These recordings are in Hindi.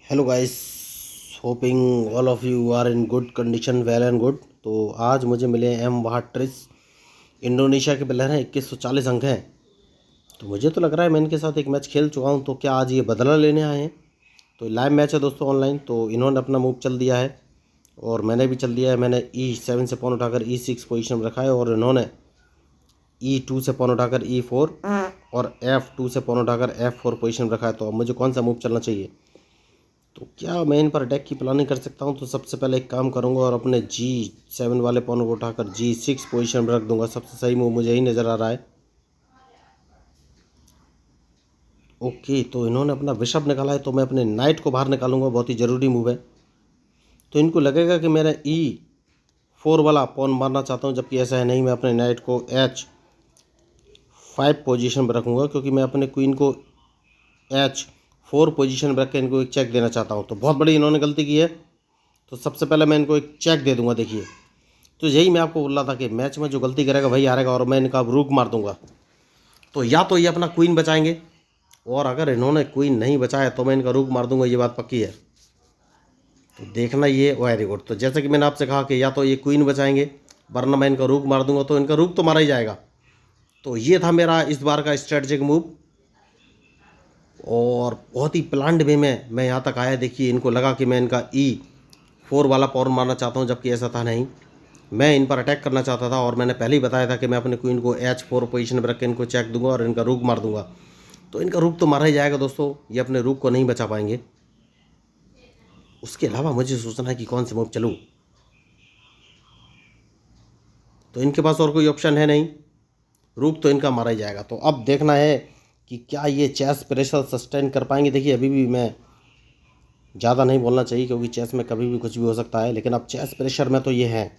Hello guys, hoping all of you are in good condition, well and good. तो आज मुझे मिले एम वाहट्रिस, इंडोनेशिया के प्लेयर हैं। 2140 अंक हैं। तो मुझे तो लग रहा है मैं इनके साथ एक मैच खेल चुका हूं, तो क्या आज ये बदला लेने आए हैं? तो लाइव मैच है दोस्तों ऑनलाइन। तो इन्होंने अपना मूव चल दिया है और मैंने भी चल दिया है। मैंने E7 से पॉन उठाकर E6 पोजीशन में रखा है और इन्होंने E2 से पॉन उठाकर E4 और F2 से पॉन उठाकर F4 पोजीशन में रखा है। तो अब मुझे कौन सा मूव चलना चाहिए? तो क्या मैं इन पर अटैक की प्लानिंग कर सकता हूं? तो सबसे पहले एक काम करूंगा और अपने G7 वाले पॉन को उठाकर G6 पोजीशन में रख दूंगा। सबसे सही मूव मुझे यही नज़र आ रहा है। ओके, तो इन्होंने अपना बिशप निकाला है, तो मैं अपने नाइट को बाहर निकालूंगा। बहुत ही ज़रूरी मूव है। तो इनको लगेगा कि मेरा E4 वाला पॉन मारना चाहता हूं, जबकि ऐसा है नहीं। मैं अपने नाइट को H5 पोजीशन पर रखूंगा, क्योंकि मैं अपने क्वीन को H4 पोजीशन पर रख के इनको एक चेक देना चाहता हूं। तो बहुत बड़ी इन्होंने गलती की है। तो सबसे पहले मैं इनको एक चेक दे दूंगा। देखिए, तो यही मैं आपको बोल रहा था कि मैच में जो गलती करेगा वही हारेगा, और मैं इनका रूक मार दूंगा। तो या तो ये अपना क्वीन बचाएंगे, और अगर इन्होंने क्वीन नहीं बचाया तो मैं इनका रूक मार दूंगा। ये बात पक्की है। तो देखना, ये वेरी गुड। तो जैसे कि मैंने आपसे कहा कि या तो ये क्वीन बचाएंगे, वरना मैं इनका रूक मार दूंगा। तो इनका रूक तो मारा ही जाएगा। तो ये था मेरा इस बार का स्ट्रेटजिक मूव, और बहुत ही प्लान्ड वे में मैं यहाँ तक आया। देखिए, इनको लगा कि मैं इनका E4 वाला पॉन मारना चाहता हूँ, जबकि ऐसा था नहीं। मैं इन पर अटैक करना चाहता था, और मैंने पहले ही बताया था कि मैं अपने क्वीन को H4 पोजीशन में रख के इनको चेक दूंगा और इनका रूक मार दूंगा। तो इनका रूक तो मारा ही जाएगा दोस्तों। ये अपने रूक को नहीं बचा पाएंगे। उसके अलावा मुझे सोचना है कि कौन से मूव चलूँ। तो इनके पास और कोई ऑप्शन है नहीं। रूक तो इनका मारा ही जाएगा। तो अब देखना है कि क्या ये चेस प्रेशर सस्टेन कर पाएंगे। देखिए, अभी भी मैं ज़्यादा नहीं बोलना चाहिए, क्योंकि चेस में कभी भी कुछ भी हो सकता है, लेकिन अब चेस प्रेशर में तो ये है।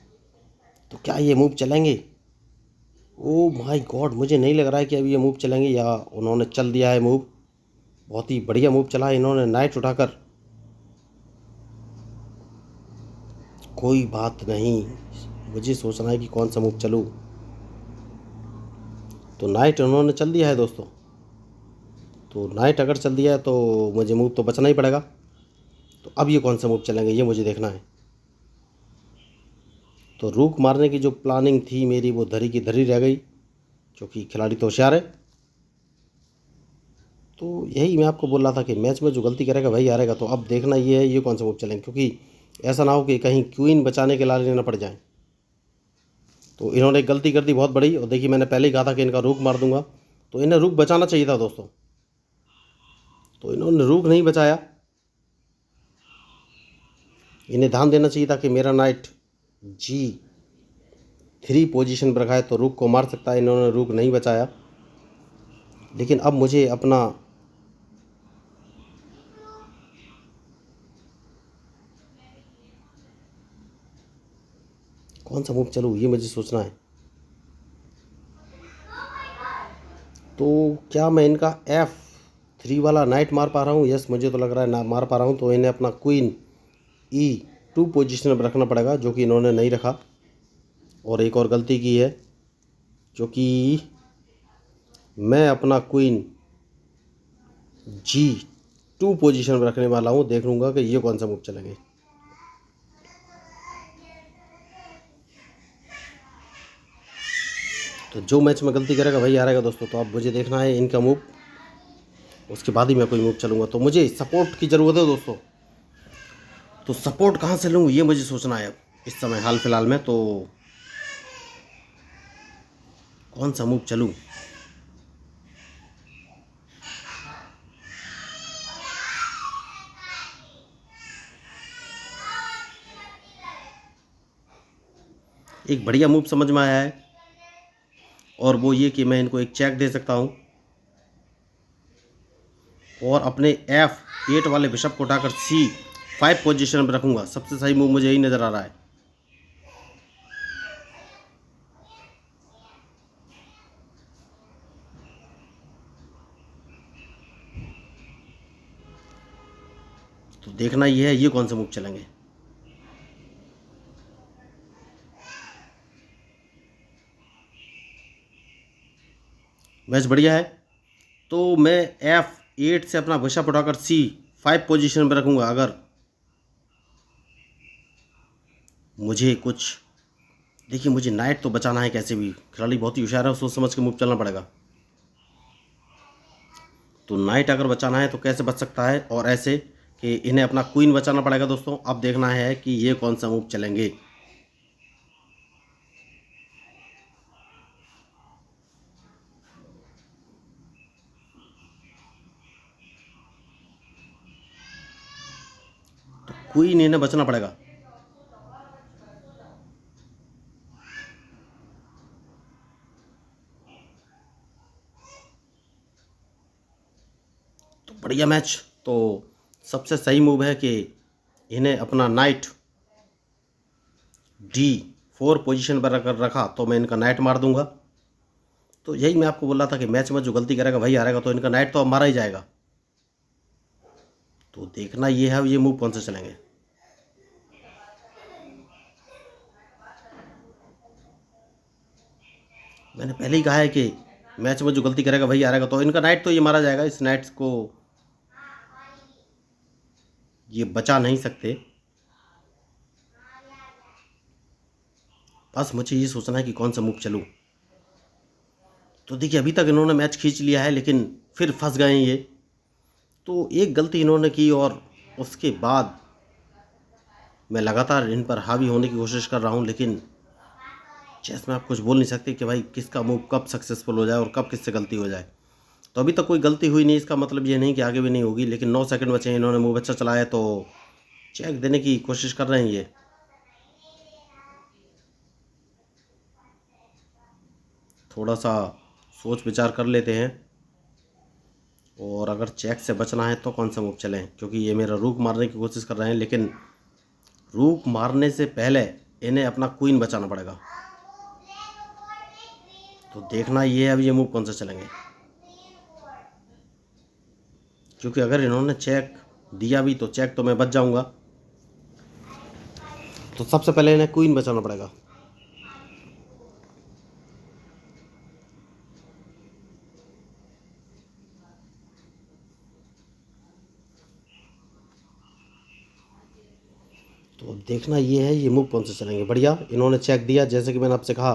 तो क्या ये मूव चलेंगे? ओ माय गॉड, मुझे नहीं लग रहा है कि अभी ये मूव चलेंगे, या उन्होंने चल दिया है मूव। बहुत ही बढ़िया मूव चला है इन्होंने, नाइट उठाकर। कोई बात नहीं, मुझे सोचना है कि कौन सा मूव चलूँ। तो नाइट उन्होंने चल दिया है दोस्तों। तो नाइट अगर चल दिया है तो मुझे मूव तो बचना ही पड़ेगा। तो अब ये कौन सा मूव चलेंगे, ये मुझे देखना है। तो रूक मारने की जो प्लानिंग थी मेरी, वो धरी की धरी रह गई, क्योंकि खिलाड़ी तो होशियार है। तो यही मैं आपको बोल रहा था कि मैच में जो गलती करेगा वही हारेगा। तो अब देखना ये है, ये कौन सा मूव चलेंगे, क्योंकि ऐसा ना हो कि कहीं क्वीन बचाने के लालच ना पड़ जाए। तो इन्होंने एक गलती कर दी बहुत बड़ी, और देखिए, मैंने पहले ही कहा था कि इनका रूक मार दूंगा। तो इन्हें रूक बचाना चाहिए था दोस्तों। तो इन्होंने रूक नहीं बचाया। इन्हें ध्यान देना चाहिए था कि मेरा नाइट G3 पोजीशन पर रखा है, तो रूक को मार सकता है। इन्होंने रूक नहीं बचाया। लेकिन अब मुझे अपना कौन सा मूव चलूँ, ये मुझे सोचना है। तो क्या मैं इनका F3 वाला नाइट मार पा रहा हूँ? यस, मुझे तो लग रहा है ना मार पा रहा हूँ। तो इन्हें अपना क्वीन E2 पोजीशन में रखना पड़ेगा, जो कि इन्होंने नहीं रखा। और एक और गलती की है, जो कि मैं अपना क्वीन G2 पोजीशन में रखने वाला हूँ। देख लूँगा कि ये कौन सा मूव चलेंगे। तो जो मैच में गलती करेगा वही हारेगा दोस्तों। तो अब मुझे देखना है इनका मूव, उसके बाद ही मैं कोई मूव चलूँगा। तो मुझे सपोर्ट की ज़रूरत है दोस्तों। तो सपोर्ट कहाँ से लूँ, ये मुझे सोचना है अब इस समय हाल फिलहाल में। तो कौन सा मूव चलूँ? एक बढ़िया मूव समझ में आया है, और वो ये कि मैं इनको एक चेक दे सकता हूँ, और अपने F8 वाले बिशप को उठाकर C5 पोजीशन में रखूँगा। सबसे सही मूव मुझे यही नज़र आ रहा है। तो देखना ये है, ये कौन से मूव चलेंगे। मैच बढ़िया है। तो मैं F8 से अपना बिशप उठाकर 5 पोजीशन पर रखूँगा। अगर मुझे कुछ, देखिए मुझे नाइट तो बचाना है कैसे भी, खिलाड़ी बहुत ही होशियार है, सोच समझ के मूव चलना पड़ेगा। तो नाइट अगर बचाना है तो कैसे बच सकता है, और ऐसे कि इन्हें अपना क्वीन बचाना पड़ेगा दोस्तों। अब देखना है कि ये कौन सा मूव चलेंगे। तो क्वीन इन्हें बचना पड़ेगा। तो बढ़िया मैच। तो सबसे सही मूव है कि इन्हें अपना नाइट D4 पोजीशन पर अगर रखा तो मैं इनका नाइट मार दूंगा। तो यही मैं आपको बोल रहा था कि मैच में जो गलती करेगा वही हारेगा, तो इनका नाइट तो अब मारा ही जाएगा। तो देखना ये है ये मूव कौन से चलेंगे। मैंने पहले ही कहा है कि मैच में जो गलती करेगा वही हारेगा, तो इनका नाइट तो ये मारा जाएगा। इस नाइट को ये बचा नहीं सकते। बस मुझे ये सोचना है कि कौन सा मूव चलूँ। तो देखिए अभी तक इन्होंने मैच खींच लिया है, लेकिन फिर फंस गए हैं ये। तो एक गलती इन्होंने की और उसके बाद मैं लगातार इन पर हावी होने की कोशिश कर रहा हूँ, लेकिन चेस में आप कुछ बोल नहीं सकते कि भाई किसका मूव कब सक्सेसफुल हो जाए और कब किससे गलती हो जाए। तो अभी तक कोई गलती हुई नहीं, इसका मतलब ये नहीं कि आगे भी नहीं होगी, लेकिन 9 सेकंड बचे हैं, इन्होंने मूव अच्छा चलाया तो चेक देने की कोशिश कर रहे हैं ये। थोड़ा सा सोच विचार कर लेते हैं, और अगर चेक से बचना है तो कौन सा मूव चलें, क्योंकि ये मेरा रूक मारने की कोशिश कर रहे हैं, लेकिन रूक मारने से पहले इन्हें अपना क्वीन बचाना पड़ेगा। तो देखना ये है अब ये मूव कौन सा चलेंगे, क्योंकि अगर इन्होंने चेक दिया भी तो चेक तो मैं बच जाऊंगा। तो सबसे पहले इन्हें क्वीन बचाना पड़ेगा। तो अब देखना ये है ये मूव कौन से चलेंगे। बढ़िया, इन्होंने चेक दिया, जैसे कि मैंने आपसे कहा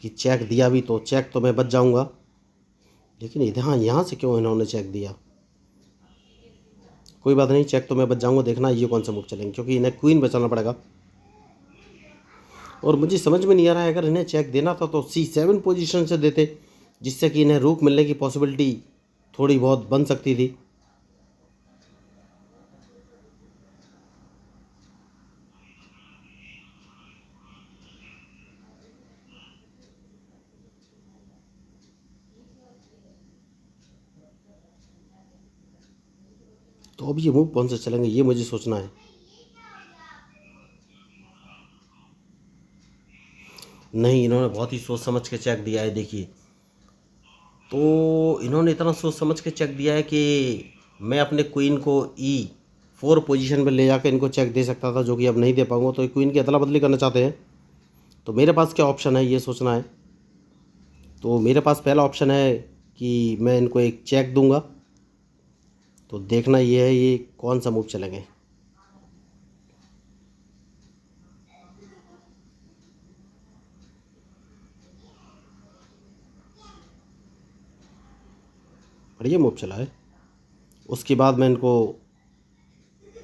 कि चेक दिया भी तो चेक तो मैं बच जाऊंगा, लेकिन यहाँ से क्यों इन्होंने चेक दिया। कोई बात नहीं, चेक तो मैं बच जाऊंगा। देखना ये कौन सा मूव चलेंगे, क्योंकि इन्हें क्वीन बचाना पड़ेगा। और मुझे समझ में नहीं आ रहा है, अगर इन्हें चेक देना था तो C7 पोजीशन से देते, जिससे कि इन्हें रूक मिलने की पॉसिबिलिटी थोड़ी बहुत बन सकती थी। तो अब ये मूव कौन से चलेंगे ये मुझे सोचना है। नहीं, इन्होंने बहुत ही सोच समझ के चेक दिया है। देखिए, तो इन्होंने इतना सोच समझ के चेक दिया है कि मैं अपने क्वीन को E4 पोजीशन पर ले जाकर इनको चेक दे सकता था, जो कि अब नहीं दे पाऊंगा। तो क्वीन की अदला बदली करना चाहते हैं, तो मेरे पास क्या ऑप्शन है ये सोचना है। तो मेरे पास पहला ऑप्शन है कि मैं इनको एक चेक दूंगा। तो देखना ये है ये कौन सा मूव चलेंगे। बढ़िया मूव चला है। उसके बाद मैं इनको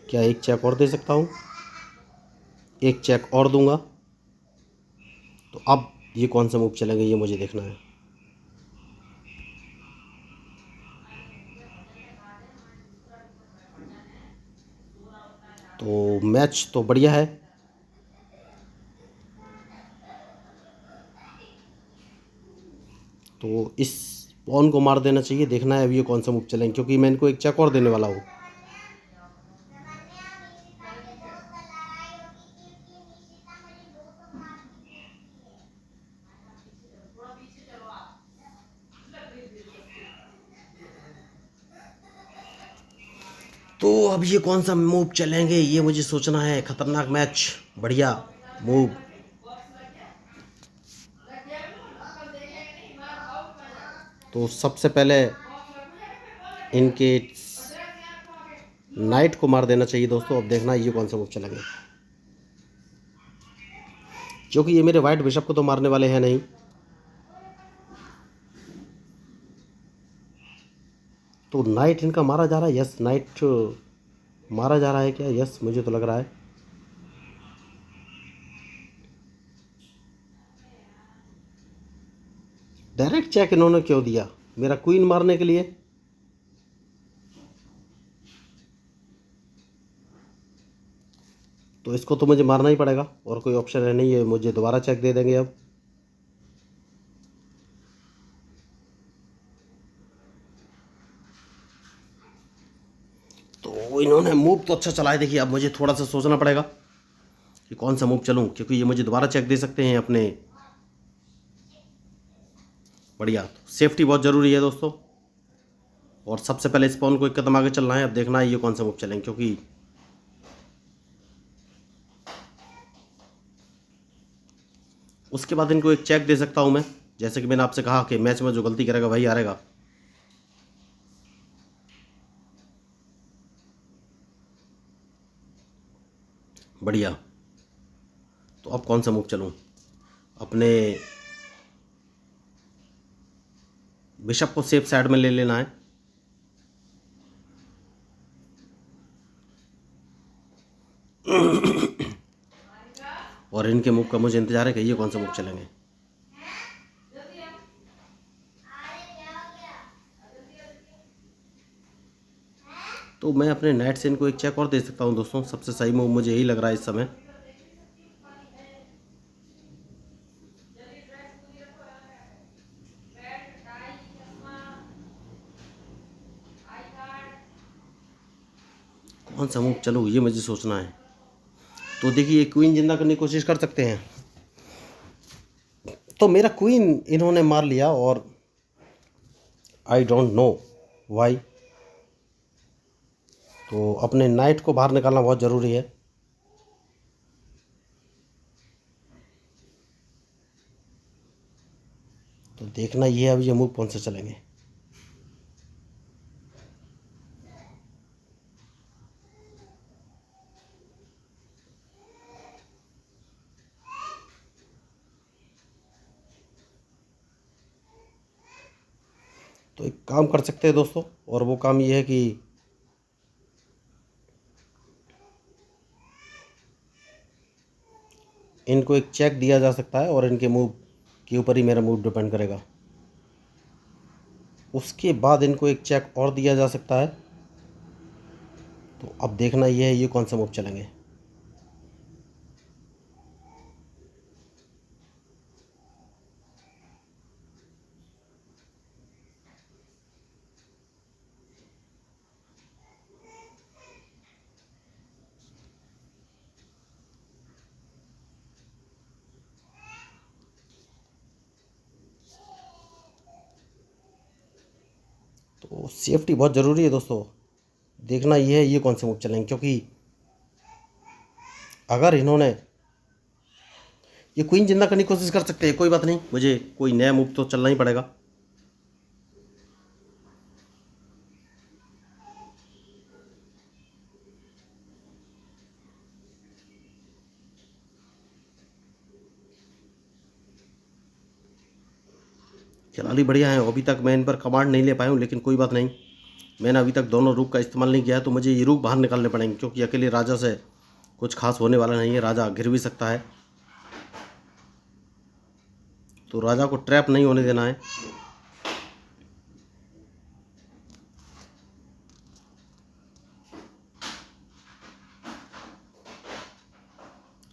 क्या एक चेक और दे सकता हूँ, एक चेक और दूंगा। तो अब ये कौन सा मूव चलेंगे ये मुझे देखना है। तो मैच तो बढ़िया है। तो इस पॉन को मार देना चाहिए। देखना है अब ये कौन सा मूव चलेंगे, क्योंकि मैं इनको एक चेक और देने वाला हूँ। तो अब ये कौन सा मूव चलेंगे ये मुझे सोचना है। खतरनाक मैच, बढ़िया मूव। तो सबसे पहले इनके नाइट को मार देना चाहिए दोस्तों। अब देखना ये कौन सा मूव चलेंगे, क्योंकि ये मेरे वाइट बिशप को तो मारने वाले हैं नहीं। तो नाइट इनका मारा जा रहा है। यस, नाइट मारा जा रहा है क्या? यस, मुझे तो लग रहा है। डायरेक्ट चेक इन्होंने क्यों दिया? मेरा क्वीन मारने के लिए। तो इसको तो मुझे मारना ही पड़ेगा, और कोई ऑप्शन है नहीं है। मुझे दोबारा चेक दे देंगे अब। तो इन्होंने मूव तो अच्छा चला है। देखिए अब मुझे थोड़ा सा सोचना पड़ेगा कि कौन सा मूव चलूं, क्योंकि ये मुझे दोबारा चेक दे सकते हैं अपने। बढ़िया, सेफ्टी बहुत ज़रूरी है दोस्तों। और सबसे पहले इस पॉन को एक कदम आगे चलना है। अब देखना है ये कौन सा मूव चलेंगे, क्योंकि उसके बाद इनको एक चेक दे सकता हूं मैं। जैसे कि मैंने आपसे कहा कि मैच में जो गलती करेगा वही हारेगा। बढ़िया, तो अब कौन सा मूव चलूं? अपने बिशप को सेफ साइड में ले लेना है। और इनके मूव का मुझे इंतजार है कि ये कौन सा मूव चलेंगे। तो मैं अपने नाइट से इनको एक चेक और दे सकता हूं दोस्तों। सबसे सही मूव मुझे यही लग रहा है इस समय। कौन सा मूव चलूं, ये मुझे सोचना है। तो देखिए, क्वीन जिंदा करने की कोशिश कर सकते हैं। तो मेरा क्वीन इन्होंने मार लिया, और आई डोंट नो वाई। तो अपने नाइट को बाहर निकालना बहुत ज़रूरी है। तो देखना ये है अब ये मूव कौन से चलेंगे। तो एक काम कर सकते हैं दोस्तों, और वो काम ये है कि इनको एक चेक दिया जा सकता है, और इनके मूव के ऊपर ही मेरा मूव डिपेंड करेगा। उसके बाद इनको एक चेक और दिया जा सकता है। तो अब देखना ये है ये कौन सा मूव चलेंगे। तो सेफ्टी बहुत ज़रूरी है दोस्तों। देखना ये है ये कौन से मूव चलेंगे, क्योंकि अगर इन्होंने ये क्वीन जिंदा करने की कोशिश कर सकते हैं। कोई बात नहीं, मुझे कोई नया मूव तो चलना ही पड़ेगा। खिलाड़ी बढ़िया है। अभी तक मैं इन पर कमांड नहीं ले पाया हूँ, लेकिन कोई बात नहीं। मैंने अभी तक दोनों रूक का इस्तेमाल नहीं किया है, तो मुझे ये रूक बाहर निकालने पड़ेंगे, क्योंकि अकेले राजा से कुछ खास होने वाला नहीं है। राजा गिर भी सकता है, तो राजा को ट्रैप नहीं होने देना है।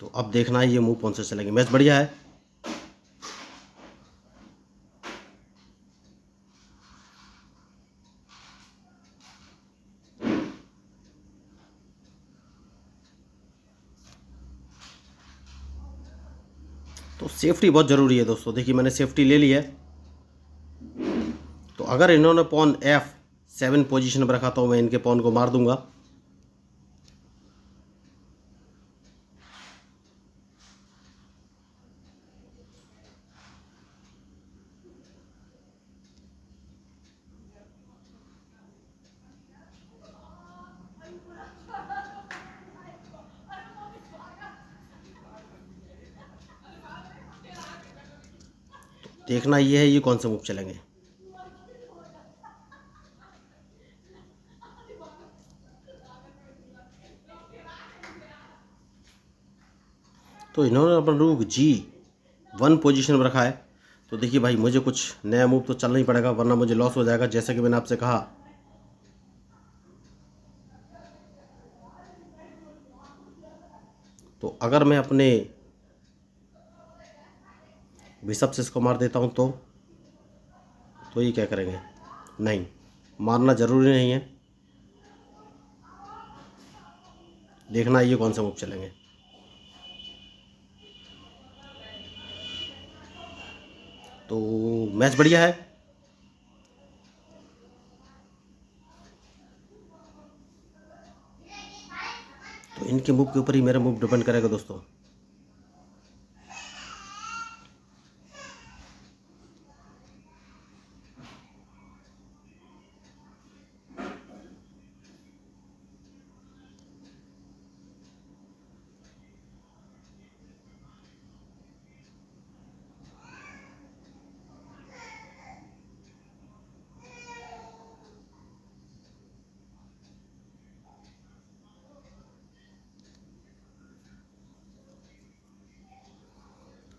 तो अब देखना है ये मूव कौन से चलेंगे। मैच बढ़िया है। तो सेफ्टी बहुत ज़रूरी है दोस्तों। देखिए मैंने सेफ्टी ले ली है। तो अगर इन्होंने पॉन F7 पोजीशन पर रखा तो मैं इनके पॉन को मार दूंगा। देखना ये है ये कौन से मूव चलेंगे। तो इन्होंने अपना रूक G1 पोजीशन में रखा है। तो देखिए भाई, मुझे कुछ नया मूव तो चलना ही पड़ेगा, वरना मुझे लॉस हो जाएगा। जैसा कि मैंने आपसे कहा, तो अगर मैं अपने बिशप से इसको मार देता हूँ तो ये क्या करेंगे? नहीं, मारना ज़रूरी नहीं है। देखना ये कौन सा मूव चलेंगे। तो मैच बढ़िया है। तो इनके मूव के ऊपर ही मेरा मूव डिपेंड करेगा दोस्तों।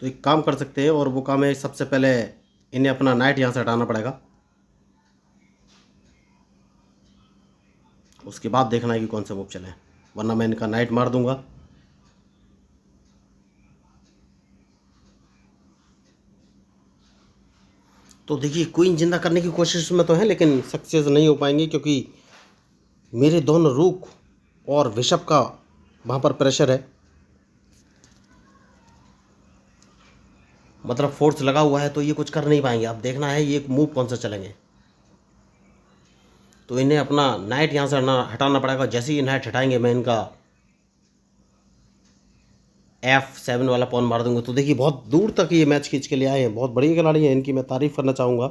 तो एक काम कर सकते हैं, और वो काम है, सबसे पहले इन्हें अपना नाइट यहाँ से हटाना पड़ेगा। उसके बाद देखना है कि कौन सा मूव चले, वरना मैं इनका नाइट मार दूंगा। तो देखिए, क्वीन जिंदा करने की कोशिश में तो है, लेकिन सक्सेस नहीं हो पाएंगे, क्योंकि मेरे दोनों रूक और बिशप का वहाँ पर प्रेशर है, मतलब फोर्स लगा हुआ है। तो ये कुछ कर नहीं पाएंगे। अब देखना है ये मूव कौन सा चलेंगे। तो इन्हें अपना नाइट यहाँ से हटाना पड़ेगा। जैसे ही नाइट हटाएंगे, मैं इनका F7 वाला पॉन मार दूंगा। तो देखिए, बहुत दूर तक ये मैच खींच के ले आए हैं। बहुत बढ़िया खिलाड़ी हैं, इनकी मैं तारीफ़ करना चाहूँगा।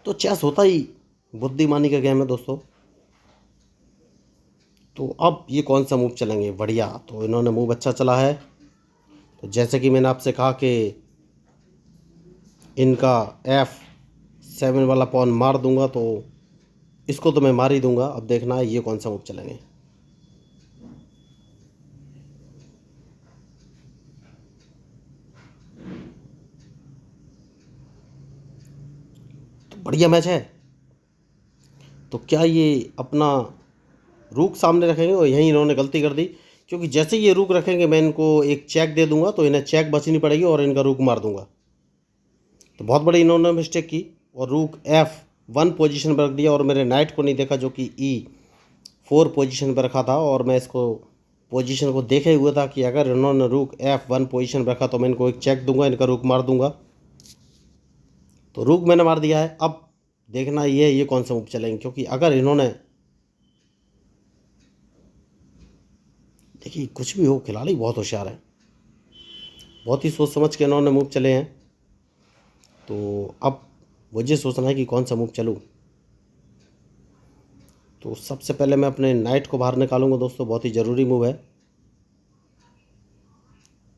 तो चेस होता ही बुद्धिमानी का गेम है दोस्तों। तो अब ये कौन सा मूव चलेंगे? बढ़िया, तो इन्होंने मूव अच्छा चला है। तो जैसे कि मैंने आपसे कहा कि इनका F7 वाला पॉन मार दूंगा, तो इसको तो मैं मार ही दूंगा। अब देखना है ये कौन सा मूव चलेंगे। तो बढ़िया मैच है। तो क्या ये अपना रूक सामने रखेंगे? और यहीं इन्होंने गलती कर दी, क्योंकि जैसे ये रूक रखेंगे, मैं इनको एक चेक दे दूंगा, तो इन्हें चेक बचनी पड़ेगी और इनका रूक मार दूंगा। तो बहुत बड़ी इन्होंने मिस्टेक की, और रूक F1 पोजीशन पर रख दिया, और मेरे नाइट को नहीं देखा, जो कि E4 पोजीशन पर रखा था। और मैं इसको पोजीशन को देखे हुए था कि अगर इन्होंने रूक F1 पोजीशन पर रखा तो मैं इनको एक चेक दूंगा, इनका रूक मार दूंगा। तो रूक मैंने मार दिया है। अब देखना ये कौन सा मूव चलेंगे, क्योंकि अगर इन्होंने, देखिए कुछ भी हो, खिलाड़ी बहुत होशियार है, बहुत ही सोच समझ के इन्होंने मूव चले हैं। तो अब मुझे सोचना है कि कौन सा मूव चलूँ। तो सबसे पहले मैं अपने नाइट को बाहर निकालूंगा दोस्तों, बहुत ही ज़रूरी मूव है।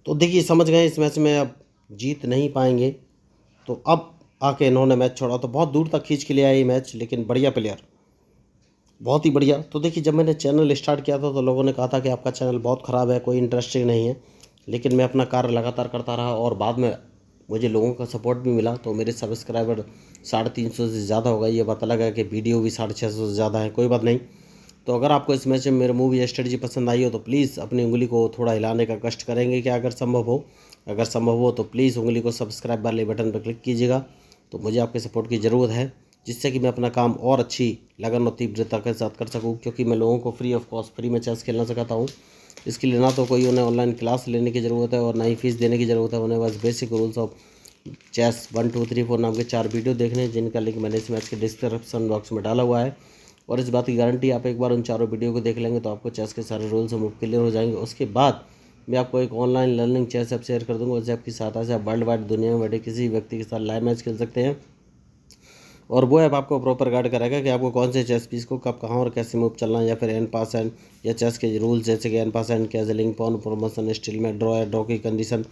तो देखिए, समझ गए इस मैच में अब जीत नहीं पाएंगे। तो अब आके इन्होंने मैच छोड़ा। तो बहुत दूर तक खींच के ले आया ये मैच, लेकिन बढ़िया प्लेयर, बहुत ही बढ़िया। तो देखिए, जब मैंने चैनल स्टार्ट किया था तो लोगों ने कहा था कि आपका चैनल बहुत ख़राब है, कोई इंटरेस्टिंग नहीं है। लेकिन मैं अपना कार्य लगातार करता रहा, और बाद में मुझे लोगों का सपोर्ट भी मिला। तो मेरे सब्सक्राइबर 350 से ज़्यादा हो गए। ये पता लगा कि वीडियो भी 650 से ज़्यादा है। कोई बात नहीं। तो अगर आपको इस मैच में मेरे मूवी या स्ट्रेटजी पसंद आई हो, तो प्लीज़ अपनी उंगली को थोड़ा हिलाने का कष्ट करेंगे क्या? अगर संभव हो तो प्लीज़ उंगली को सब्सक्राइब वाले बटन पर क्लिक कीजिएगा। तो मुझे आपके सपोर्ट की ज़रूरत है, जिससे कि मैं अपना काम और अच्छी लगन और तीव्रता के साथ कर सकूं। क्योंकि मैं लोगों को फ्री ऑफ कॉस्ट, फ्री में चेस खेलना सिखाता हूं। इसके लिए ना तो कोई उन्हें ऑनलाइन क्लास लेने की ज़रूरत है, और ना ही फीस देने की ज़रूरत है। उन्हें बस बेसिक रूल्स ऑफ चेस 1 2 3 4 नाम के 4 वीडियो देखने हैं, जिनका लिंक मैंने इस मैच के डिस्क्रिप्शन बॉक्स में डाला हुआ है। और इस बात की गारंटी, आप एक बार उन चारों वीडियो को देख लेंगे तो आपको चेस के सारे रूल्स और मूव क्लियर हो जाएंगे। उसके बाद मैं आपको एक online learning chess app share कर दूंगा। उस ऐप की सहायता से आप वर्ल्ड वाइड दुनिया में बैठे किसी व्यक्ति के साथ लाइव मैच खेल सकते हैं। और वो ऐप आपको प्रॉपर गाइड करेगा कि आपको कौन से चेस पीस को कब, कहाँ और कैसे मूव चलना है, या फिर एंड पास एंड, या चेस के रूल्स जैसे कि en passant, castling, pawn promotion, stalemate draw या ड्रॉ की कंडीशन,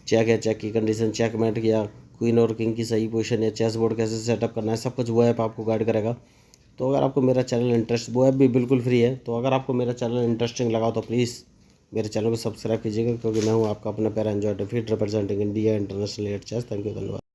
चेक है चेक की कंडीशन, चेक मेट, या क्वीन और किंग की सही पोजीशन या चेस बोर्ड कैसे सेटअप करना है, सब कुछ वो ऐप आपको गाइड करेगा। तो अगर आपको मेरा चैनल इंटरेस्ट, वो ऐप भी बिल्कुल फ्री है, तो अगर आपको मेरा चैनल इंटरेस्टिंग लगा तो प्लीज़ मेरे चैनल को सब्सक्राइब कीजिएगा, क्योंकि मैं हूँ आपका अपना प्यारा enjoy defeat representing India international at chess. Thank you, धन्यवाद।